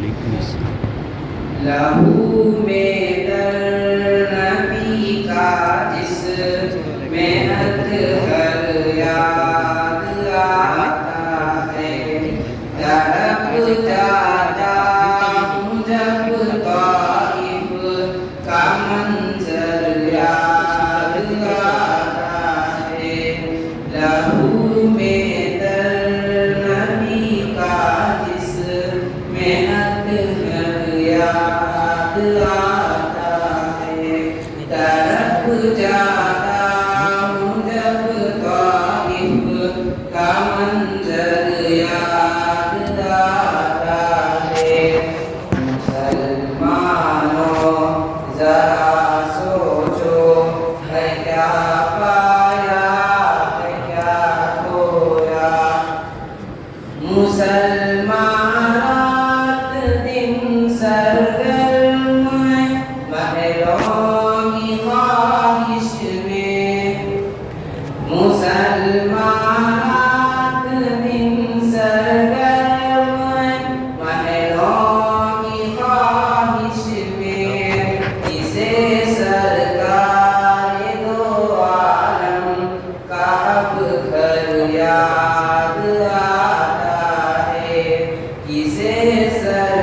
वालेकुम अस्सलाम। लहू में दर नबी का जिस मेहनत हर याद आता है। तरफ जाता हूँ जब ताइफ का मंजर याद आता है। लहू में दर नबी का जिस मेहनत हर याद आता है। तरफ जाता हूँ जब ताइफ का मंजर याद आता है। मुसलमानों जरा सोचो है क्या पाया है क्या खोया। मुसलमान दिन सरगर्म महलों की ख्वाहिश में। मुसलमान दिन सरगर्म महलों की ख्वाहिश में। इसे सरकार दो आलम का अब घर याद आता है। किसे सर